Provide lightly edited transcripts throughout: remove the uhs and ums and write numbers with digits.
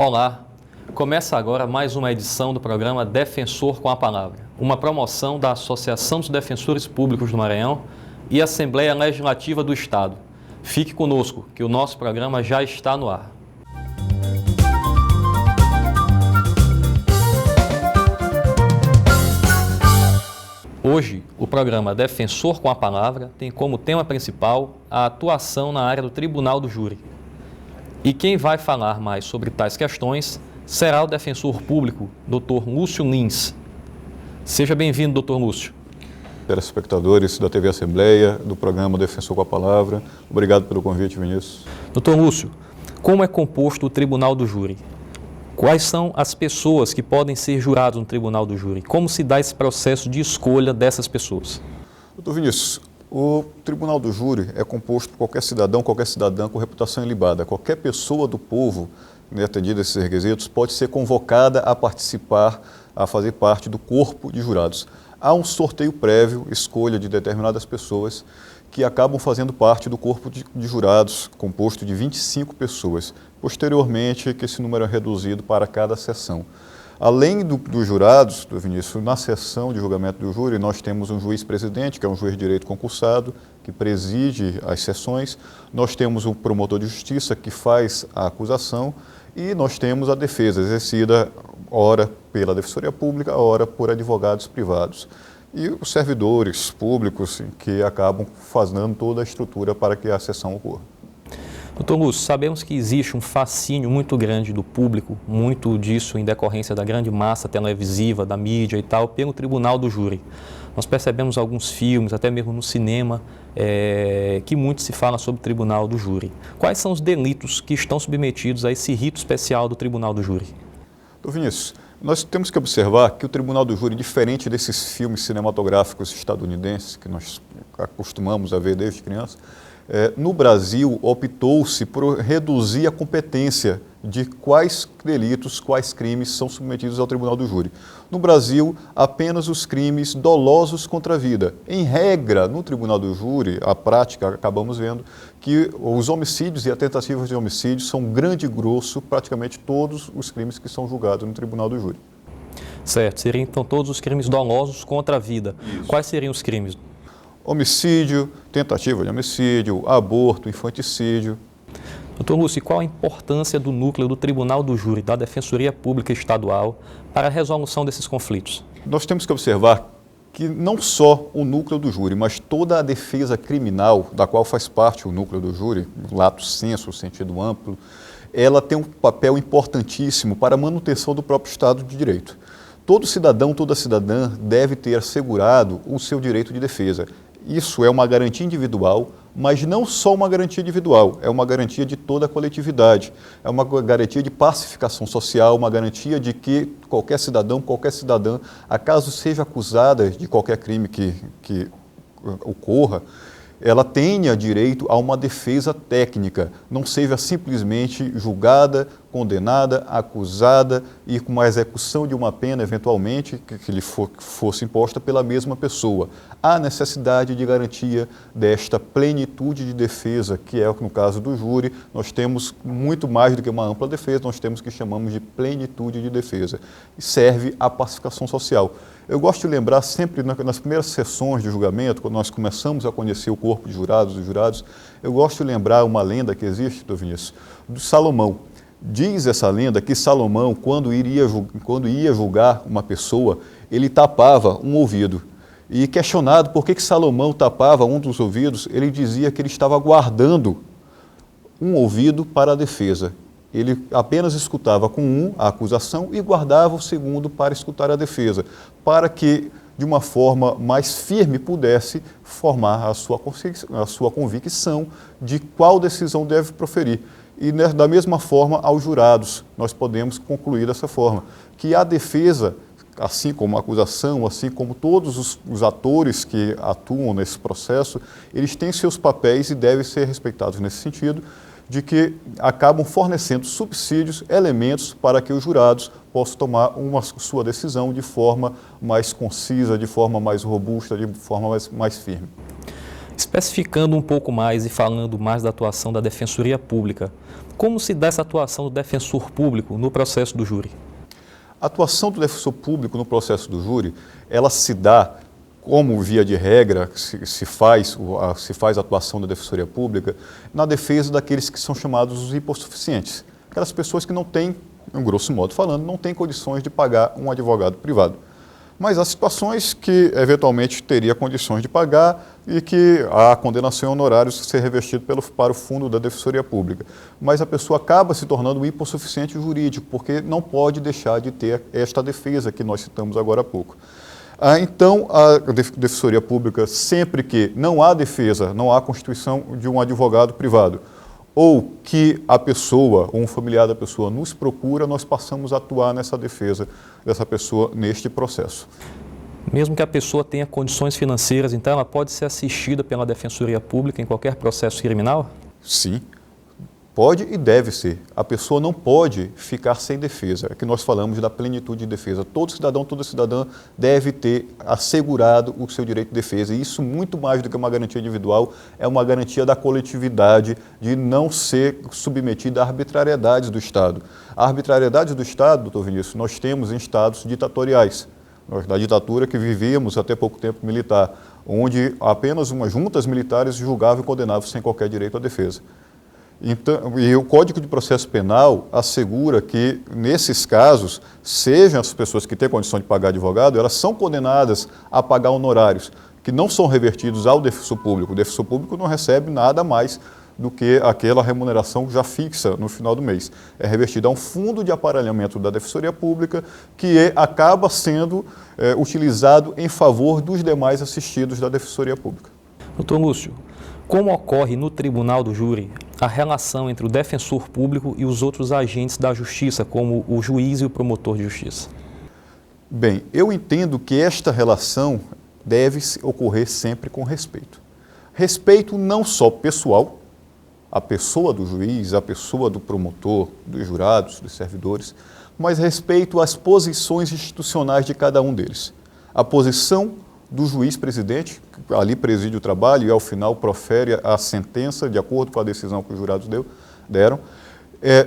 Olá, começa agora mais uma edição do programa Defensor com a Palavra, uma promoção da Associação dos Defensores Públicos do Maranhão e Assembleia Legislativa do Estado. Fique conosco, que o nosso programa já está no ar. Hoje, o programa Defensor com a Palavra tem como tema principal a atuação na área do Tribunal do Júri. E quem vai falar mais sobre tais questões será o defensor público, Dr. Lúcio Lins. Seja bem-vindo, Dr. Lúcio. Telespectadores da TV Assembleia, do programa Defensor com a Palavra, obrigado pelo convite, Vinícius. Dr. Lúcio, como é composto o Tribunal do Júri? Quais são as pessoas que podem ser jurados no Tribunal do Júri? Como se dá esse processo de escolha dessas pessoas? Dr. Vinícius, o Tribunal do Júri é composto por qualquer cidadão, qualquer cidadã com reputação ilibada. Qualquer pessoa do povo, atendida a esses requisitos, pode ser convocada a participar, a fazer parte do corpo de jurados. Há um sorteio prévio, escolha de determinadas pessoas que acabam fazendo parte do corpo de jurados, composto de 25 pessoas. Posteriormente, que esse número é reduzido para cada sessão. Além dos jurados, do Vinícius, na sessão de julgamento do júri, nós temos um juiz-presidente, que é um juiz de direito concursado, que preside as sessões. Nós temos um promotor de justiça, que faz a acusação. E nós temos a defesa, exercida ora pela Defensoria Pública, ora por advogados privados. E os servidores públicos que acabam fazendo toda a estrutura para que a sessão ocorra. Dr. Lúcio, sabemos que existe um fascínio muito grande do público, muito disso em decorrência da grande massa televisiva, da mídia e tal, pelo Tribunal do Júri. Nós percebemos alguns filmes, até mesmo no cinema, que muito se fala sobre o Tribunal do Júri. Quais são os delitos que estão submetidos a esse rito especial do Tribunal do Júri? Dr. Vinícius, nós temos que observar que o Tribunal do Júri, diferente desses filmes cinematográficos estadunidenses que nós acostumamos a ver desde criança, no Brasil optou-se por reduzir a competência de quais delitos, quais crimes são submetidos ao Tribunal do Júri. No Brasil, apenas os crimes dolosos contra a vida. Em regra, no Tribunal do Júri, a prática, acabamos vendo que os homicídios e a tentativa de homicídio são grande e grosso, praticamente todos os crimes que são julgados no Tribunal do Júri. Certo, seriam então todos os crimes dolosos contra a vida. Isso. Quais seriam os crimes? Homicídio, tentativa de homicídio, aborto, infanticídio. Dr. Lúcio, qual a importância do núcleo do Tribunal do Júri, da Defensoria Pública Estadual, para a resolução desses conflitos? Nós temos que observar que não só o núcleo do júri, mas toda a defesa criminal, da qual faz parte o núcleo do júri, lato sensu, sentido amplo, ela tem um papel importantíssimo para a manutenção do próprio Estado de Direito. Todo cidadão, toda cidadã deve ter assegurado o seu direito de defesa. Isso é uma garantia individual, mas não só uma garantia individual, é uma garantia de toda a coletividade, é uma garantia de pacificação social, uma garantia de que qualquer cidadão, qualquer cidadã, acaso seja acusada de qualquer crime que ocorra, ela tenha direito a uma defesa técnica, não seja simplesmente julgada, condenada, acusada e com a execução de uma pena, eventualmente, que lhe fosse imposta pela mesma pessoa. Há necessidade de garantia desta plenitude de defesa, que é, no caso do júri, nós temos muito mais do que uma ampla defesa, nós temos o que chamamos de plenitude de defesa. E serve à pacificação social. Eu gosto de lembrar sempre, nas primeiras sessões de julgamento, quando nós começamos a conhecer o corpo de jurados e jurados, eu gosto de lembrar uma lenda que existe, Dr. Vinícius, do Salomão. Diz essa lenda que Salomão, quando ia julgar uma pessoa, ele tapava um ouvido. E questionado por que Salomão tapava um dos ouvidos, ele dizia que ele estava guardando um ouvido para a defesa. Ele apenas escutava com um a acusação e guardava o segundo para escutar a defesa, para que, de uma forma mais firme, pudesse formar a sua convicção de qual decisão deve proferir. E, da mesma forma, aos jurados, nós podemos concluir dessa forma, que a defesa, assim como a acusação, assim como todos os atores que atuam nesse processo, eles têm seus papéis e devem ser respeitados nesse sentido, de que acabam fornecendo subsídios, elementos para que os jurados possam tomar sua decisão de forma mais concisa, de forma mais robusta, de forma mais firme. Especificando um pouco mais e falando mais da atuação da Defensoria Pública, como se dá essa atuação do defensor público no processo do júri? A atuação do defensor público no processo do júri, ela se dá, como via de regra se faz a atuação da Defensoria Pública, na defesa daqueles que são chamados os hipossuficientes. Aquelas pessoas que não têm, grosso modo falando, não têm condições de pagar um advogado privado. Mas há situações que, eventualmente, teria condições de pagar e que a condenação em honorários ser revestido para o fundo da Defensoria Pública. Mas a pessoa acaba se tornando um hipossuficiente jurídico, porque não pode deixar de ter esta defesa que nós citamos agora há pouco. Então, a Defensoria Pública, sempre que não há defesa, não há constituição de um advogado privado, ou que a pessoa, ou um familiar da pessoa nos procura, nós passamos a atuar nessa defesa dessa pessoa neste processo. Mesmo que a pessoa tenha condições financeiras, então ela pode ser assistida pela Defensoria Pública em qualquer processo criminal? Sim, pode e deve ser. A pessoa não pode ficar sem defesa. É que nós falamos da plenitude de defesa. Todo cidadão, toda cidadã deve ter assegurado o seu direito de defesa. E isso, muito mais do que uma garantia individual, é uma garantia da coletividade de não ser submetida à arbitrariedade do Estado. A arbitrariedade do Estado, doutor Vinícius, nós temos em estados ditatoriais. Da ditadura que vivíamos até pouco tempo militar, onde apenas umas juntas militares julgavam e condenavam sem qualquer direito à defesa. Então, e o Código de Processo Penal assegura que, nesses casos, sejam as pessoas que têm condição de pagar advogado, elas são condenadas a pagar honorários, que não são revertidos ao defensor público. O defensor público não recebe nada mais do que aquela remuneração já fixa no final do mês. É revertida a um fundo de aparelhamento da Defensoria Pública que acaba sendo utilizado em favor dos demais assistidos da Defensoria Pública. Doutor Lúcio, como ocorre no tribunal do júri a relação entre o defensor público e os outros agentes da justiça, como o juiz e o promotor de justiça? Bem, eu entendo que esta relação deve ocorrer sempre com respeito. Respeito não só pessoal, a pessoa do juiz, a pessoa do promotor, dos jurados, dos servidores, mas respeito às posições institucionais de cada um deles. A posição do juiz-presidente, que ali preside o trabalho e ao final profere a sentença de acordo com a decisão que os jurados deram,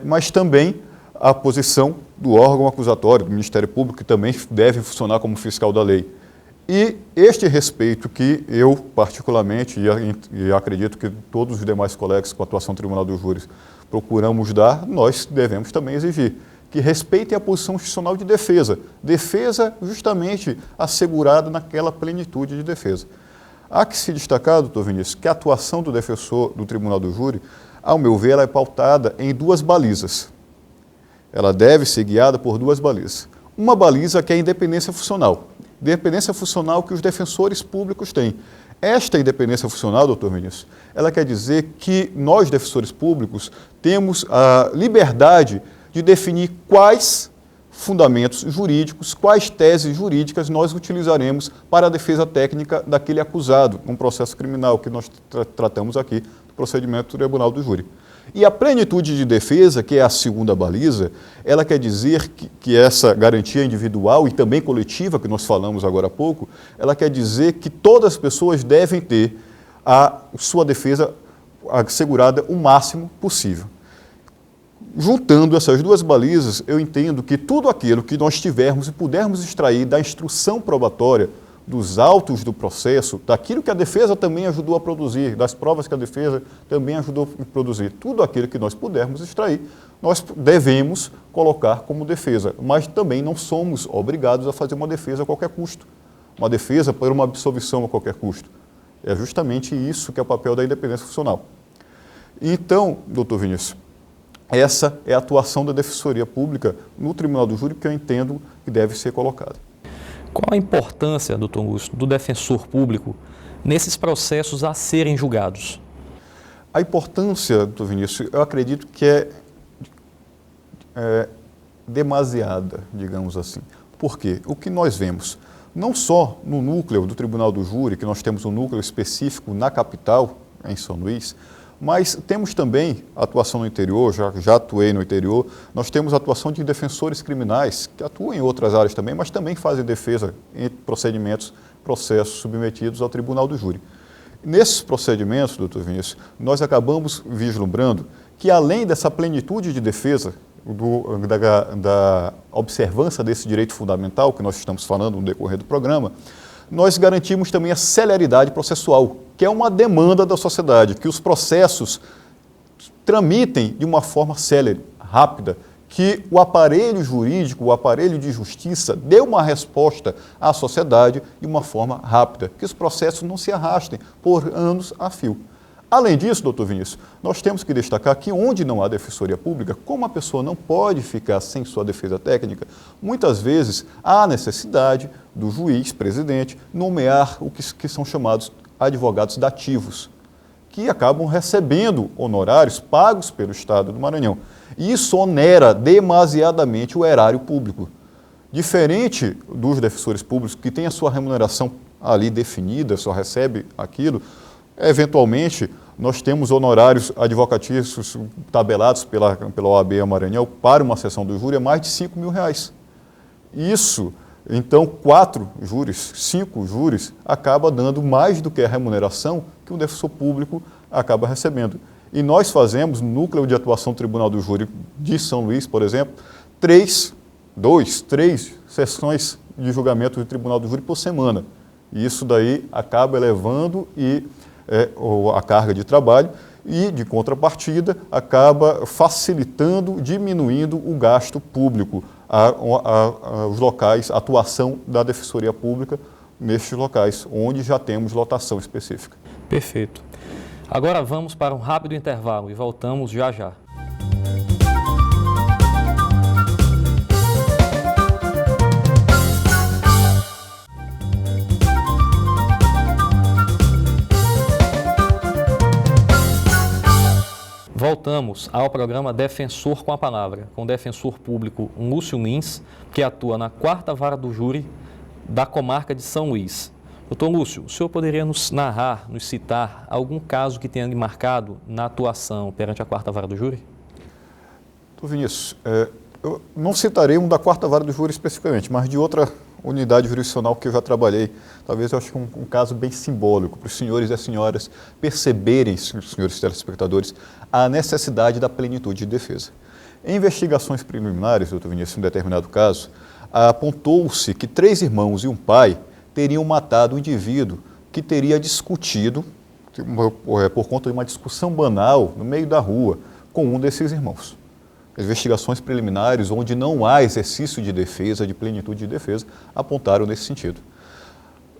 mas também a posição do órgão acusatório, do Ministério Público, que também deve funcionar como fiscal da lei. E este respeito que eu, particularmente, e acredito que todos os demais colegas com atuação no Tribunal do Júri procuramos dar, nós devemos também exigir. Que respeitem a posição institucional de defesa. Defesa justamente assegurada naquela plenitude de defesa. Há que se destacar, doutor Vinícius, que a atuação do defensor do Tribunal do Júri, ao meu ver, ela é pautada em duas balizas. Ela deve ser guiada por duas balizas. Uma baliza que é a independência funcional. Independência funcional que os defensores públicos têm. Esta independência funcional, doutor Vinícius, ela quer dizer que nós, defensores públicos, temos a liberdade de definir quais fundamentos jurídicos, quais teses jurídicas nós utilizaremos para a defesa técnica daquele acusado, num processo criminal que nós tratamos aqui, do procedimento do Tribunal do Júri. E a plenitude de defesa, que é a segunda baliza, ela quer dizer que essa garantia individual e também coletiva, que nós falamos agora há pouco, ela quer dizer que todas as pessoas devem ter a sua defesa assegurada o máximo possível. Juntando essas duas balizas, eu entendo que tudo aquilo que nós tivermos e pudermos extrair da instrução probatória, dos autos do processo, daquilo que a defesa também ajudou a produzir, das provas que a defesa também ajudou a produzir, tudo aquilo que nós pudermos extrair, nós devemos colocar como defesa, mas também não somos obrigados a fazer uma defesa a qualquer custo, uma defesa por uma absolvição a qualquer custo. É justamente isso que é o papel da independência funcional. Então, doutor Vinícius, essa é a atuação da Defensoria Pública no Tribunal do Júri que eu entendo que deve ser colocada. Qual a importância, doutor Lúcio, do defensor público nesses processos a serem julgados? A importância, doutor Vinícius, eu acredito que é demasiada, digamos assim. Por quê? O que nós vemos, não só no núcleo do Tribunal do Júri, que nós temos um núcleo específico na capital, em São Luís, mas temos também atuação no interior, já atuei no interior, nós temos atuação de defensores criminais, que atuam em outras áreas também, mas também fazem defesa em processos submetidos ao Tribunal do Júri. Nesses procedimentos, doutor Vinícius, nós acabamos vislumbrando que, além dessa plenitude de defesa, da observância desse direito fundamental que nós estamos falando no decorrer do programa, nós garantimos também a celeridade processual, que é uma demanda da sociedade, que os processos tramitem de uma forma célere, rápida, que o aparelho jurídico, o aparelho de justiça, dê uma resposta à sociedade de uma forma rápida, que os processos não se arrastem por anos a fio. Além disso, doutor Vinícius, nós temos que destacar que onde não há defensoria pública, como a pessoa não pode ficar sem sua defesa técnica, muitas vezes há necessidade do juiz, presidente, nomear o que são chamados advogados dativos, que acabam recebendo honorários pagos pelo Estado do Maranhão. E isso onera demasiadamente o erário público. Diferente dos defensores públicos, que têm a sua remuneração ali definida, só recebe aquilo, eventualmente nós temos honorários advocatícios tabelados pela OAB Maranhão para uma sessão do júri a mais de R$5 mil. Isso, então, 4 júris, 5 júris, acaba dando mais do que a remuneração que um defensor público acaba recebendo. E nós fazemos, no Núcleo de Atuação do Tribunal do Júri de São Luís, por exemplo, 3 sessões de julgamento do Tribunal do Júri por semana. E isso daí acaba elevando a carga de trabalho e, de contrapartida, acaba facilitando, diminuindo o gasto público, os locais, a atuação da Defensoria Pública nestes locais, onde já temos lotação específica. Perfeito. Agora vamos para um rápido intervalo e voltamos já já. Voltamos ao programa Defensor com a Palavra, com o defensor público Lúcio Lins, que atua na 4ª Vara do Júri da comarca de São Luís. Doutor Lúcio, o senhor poderia nos narrar, nos citar algum caso que tenha lhe marcado na atuação perante a 4ª Vara do Júri? Doutor Vinícius, eu não citarei um da 4ª Vara do Júri especificamente, mas de outra unidade jurisdicional que eu já trabalhei. Talvez eu acho que um caso bem simbólico para os senhores e as senhoras perceberem, senhores telespectadores, a necessidade da plenitude de defesa. Em investigações preliminares, doutor Vinícius, em um determinado caso, apontou-se que 3 irmãos e um pai teriam matado um indivíduo que teria discutido, por conta de uma discussão banal no meio da rua, com um desses irmãos. Investigações preliminares, onde não há exercício de defesa, de plenitude de defesa, apontaram nesse sentido.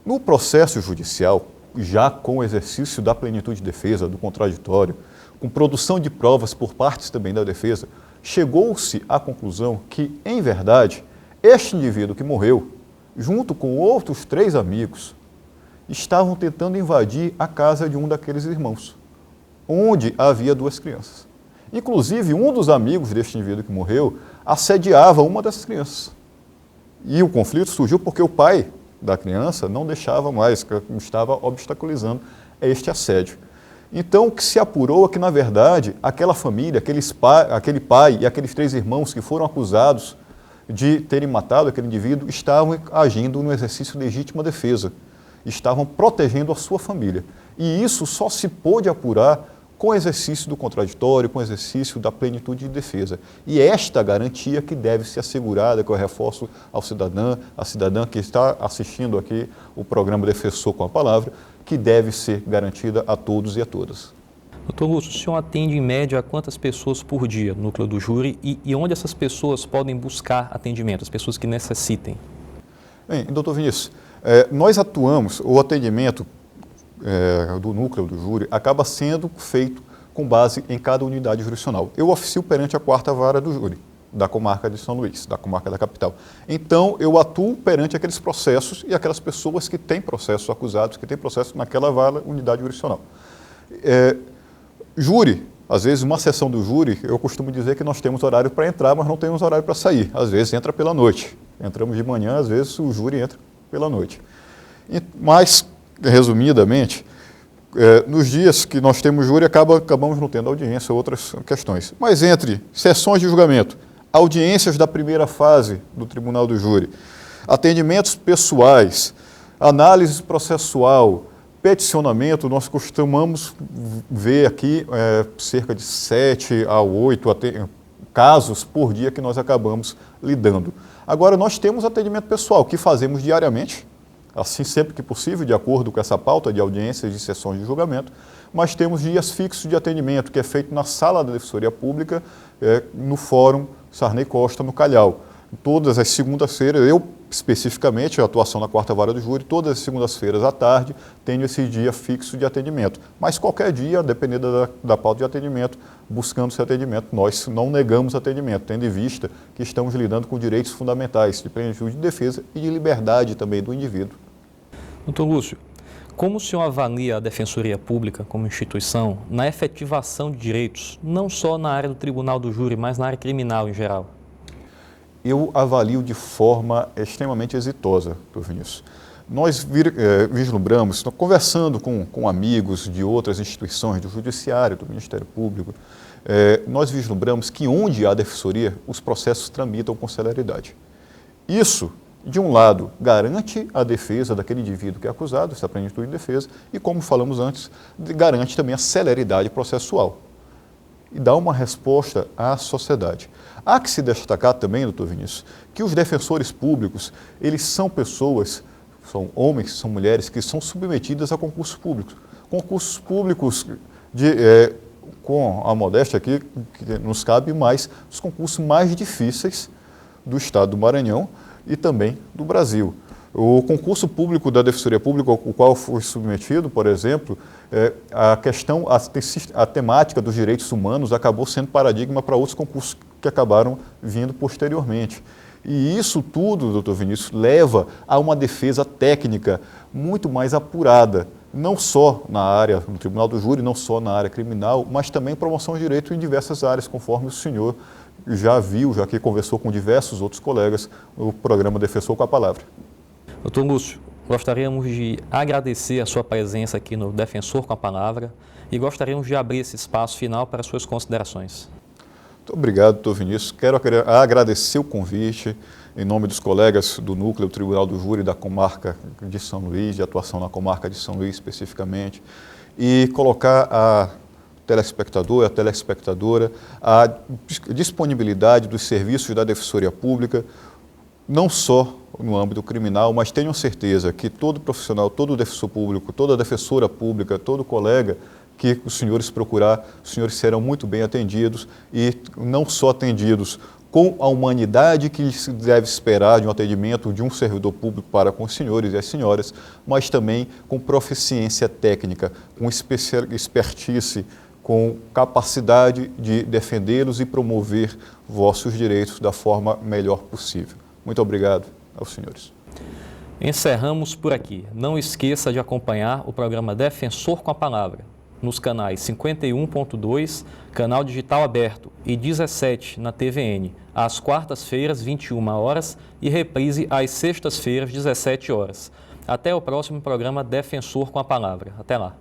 No processo judicial, já com o exercício da plenitude de defesa, do contraditório, com produção de provas por partes também da defesa, chegou-se à conclusão que, em verdade, este indivíduo que morreu, junto com outros 3 amigos, estavam tentando invadir a casa de um daqueles irmãos, onde havia 2 crianças. Inclusive, um dos amigos deste indivíduo que morreu assediava uma dessas crianças. E o conflito surgiu porque o pai da criança não deixava mais, estava obstaculizando este assédio. Então, o que se apurou é que, na verdade, aquela família, aquele pai e aqueles 3 irmãos que foram acusados de terem matado aquele indivíduo estavam agindo no exercício de legítima defesa, estavam protegendo a sua família. E isso só se pôde apurar com o exercício do contraditório, com o exercício da plenitude de defesa. E esta garantia que deve ser assegurada, que eu reforço ao cidadão, à cidadã que está assistindo aqui o programa Defensor com a Palavra, que deve ser garantida a todos e a todas. Doutor Lúcio, o senhor atende em média a quantas pessoas por dia no núcleo do júri e onde essas pessoas podem buscar atendimento, as pessoas que necessitem? Bem, doutor Vinícius, nós atuamos, o atendimento do núcleo do júri acaba sendo feito com base em cada unidade jurisdicional. Eu oficio perante a 4ª Vara do Júri da comarca de São Luís, da comarca da capital. Então, eu atuo perante aqueles processos e aquelas pessoas que têm processos acusados, que têm processo naquela vara, unidade jurisdicional. Júri, às vezes uma sessão do júri, eu costumo dizer que nós temos horário para entrar, mas não temos horário para sair. Às vezes entra pela noite. Entramos de manhã, às vezes o júri entra pela noite. Mas, resumidamente, nos dias que nós temos júri, acabamos não tendo audiência ou outras questões. Mas entre sessões de julgamento, audiências da primeira fase do Tribunal do Júri, atendimentos pessoais, análise processual, peticionamento, nós costumamos ver aqui cerca de 7 a 8 casos por dia que nós acabamos lidando. Agora, nós temos atendimento pessoal, que fazemos diariamente, assim sempre que possível, de acordo com essa pauta de audiências e sessões de julgamento, mas temos dias fixos de atendimento, que é feito na sala da Defensoria Pública, no Fórum Sarney Costa, no Calhau. Todas as segundas-feiras, eu especificamente, a atuação na quarta vara do júri, todas as segundas-feiras à tarde, tenho esse dia fixo de atendimento. Mas qualquer dia, dependendo da pauta de atendimento, buscando esse atendimento. Nós não negamos atendimento, tendo em vista que estamos lidando com direitos fundamentais de plenitude de defesa e de liberdade também do indivíduo. Doutor Lúcio, como o senhor avalia a Defensoria Pública como instituição na efetivação de direitos, não só na área do Tribunal do Júri, mas na área criminal em geral? Eu avalio de forma extremamente exitosa, doutor Vinícius. Nós vislumbramos, conversando com amigos de outras instituições, do Judiciário, do Ministério Público, nós vislumbramos que onde há defensoria, os processos tramitam com celeridade. Isso, de um lado, garante a defesa daquele indivíduo que é acusado, essa plenitude de defesa, e como falamos antes, garante também a celeridade processual e dá uma resposta à sociedade. Há que se destacar também, doutor Vinícius, que os defensores públicos, eles são pessoas, são homens, são mulheres que são submetidas a concursos públicos. Concursos públicos, com a modéstia aqui, que nos cabe mais, os concursos mais difíceis do estado do Maranhão e também do Brasil. O concurso público da Defensoria Pública, ao qual foi submetido, por exemplo, a temática dos direitos humanos acabou sendo paradigma para outros concursos que acabaram vindo posteriormente. E isso tudo, doutor Vinícius, leva a uma defesa técnica muito mais apurada, não só na área do Tribunal do Júri, não só na área criminal, mas também promoção de direito em diversas áreas, conforme o senhor já viu, já que conversou com diversos outros colegas, no programa Defensor com a Palavra. Doutor Lúcio, gostaríamos de agradecer a sua presença aqui no Defensor com a Palavra e gostaríamos de abrir esse espaço final para suas considerações. Muito obrigado, doutor Vinícius. Quero agradecer o convite em nome dos colegas do Núcleo Tribunal do Júri da comarca de São Luís, de atuação na comarca de São Luís especificamente, e colocar a telespectador e a telespectadora a disponibilidade dos serviços da Defensoria Pública, não só no âmbito criminal, mas tenham certeza que todo profissional, todo defensor público, toda defensora pública, todo colega que os senhores procurar, os senhores serão muito bem atendidos e não só atendidos com a humanidade que se deve esperar de um atendimento de um servidor público para com os senhores e as senhoras, mas também com proficiência técnica, com expertise, com capacidade de defendê-los e promover vossos direitos da forma melhor possível. Muito obrigado aos senhores. Encerramos por aqui. Não esqueça de acompanhar o programa Defensor com a Palavra nos canais 51.2, canal digital aberto, e 17 na TVN, às quartas-feiras, 21 horas, e reprise às sextas-feiras, 17 horas. Até o próximo programa Defensor com a Palavra. Até lá.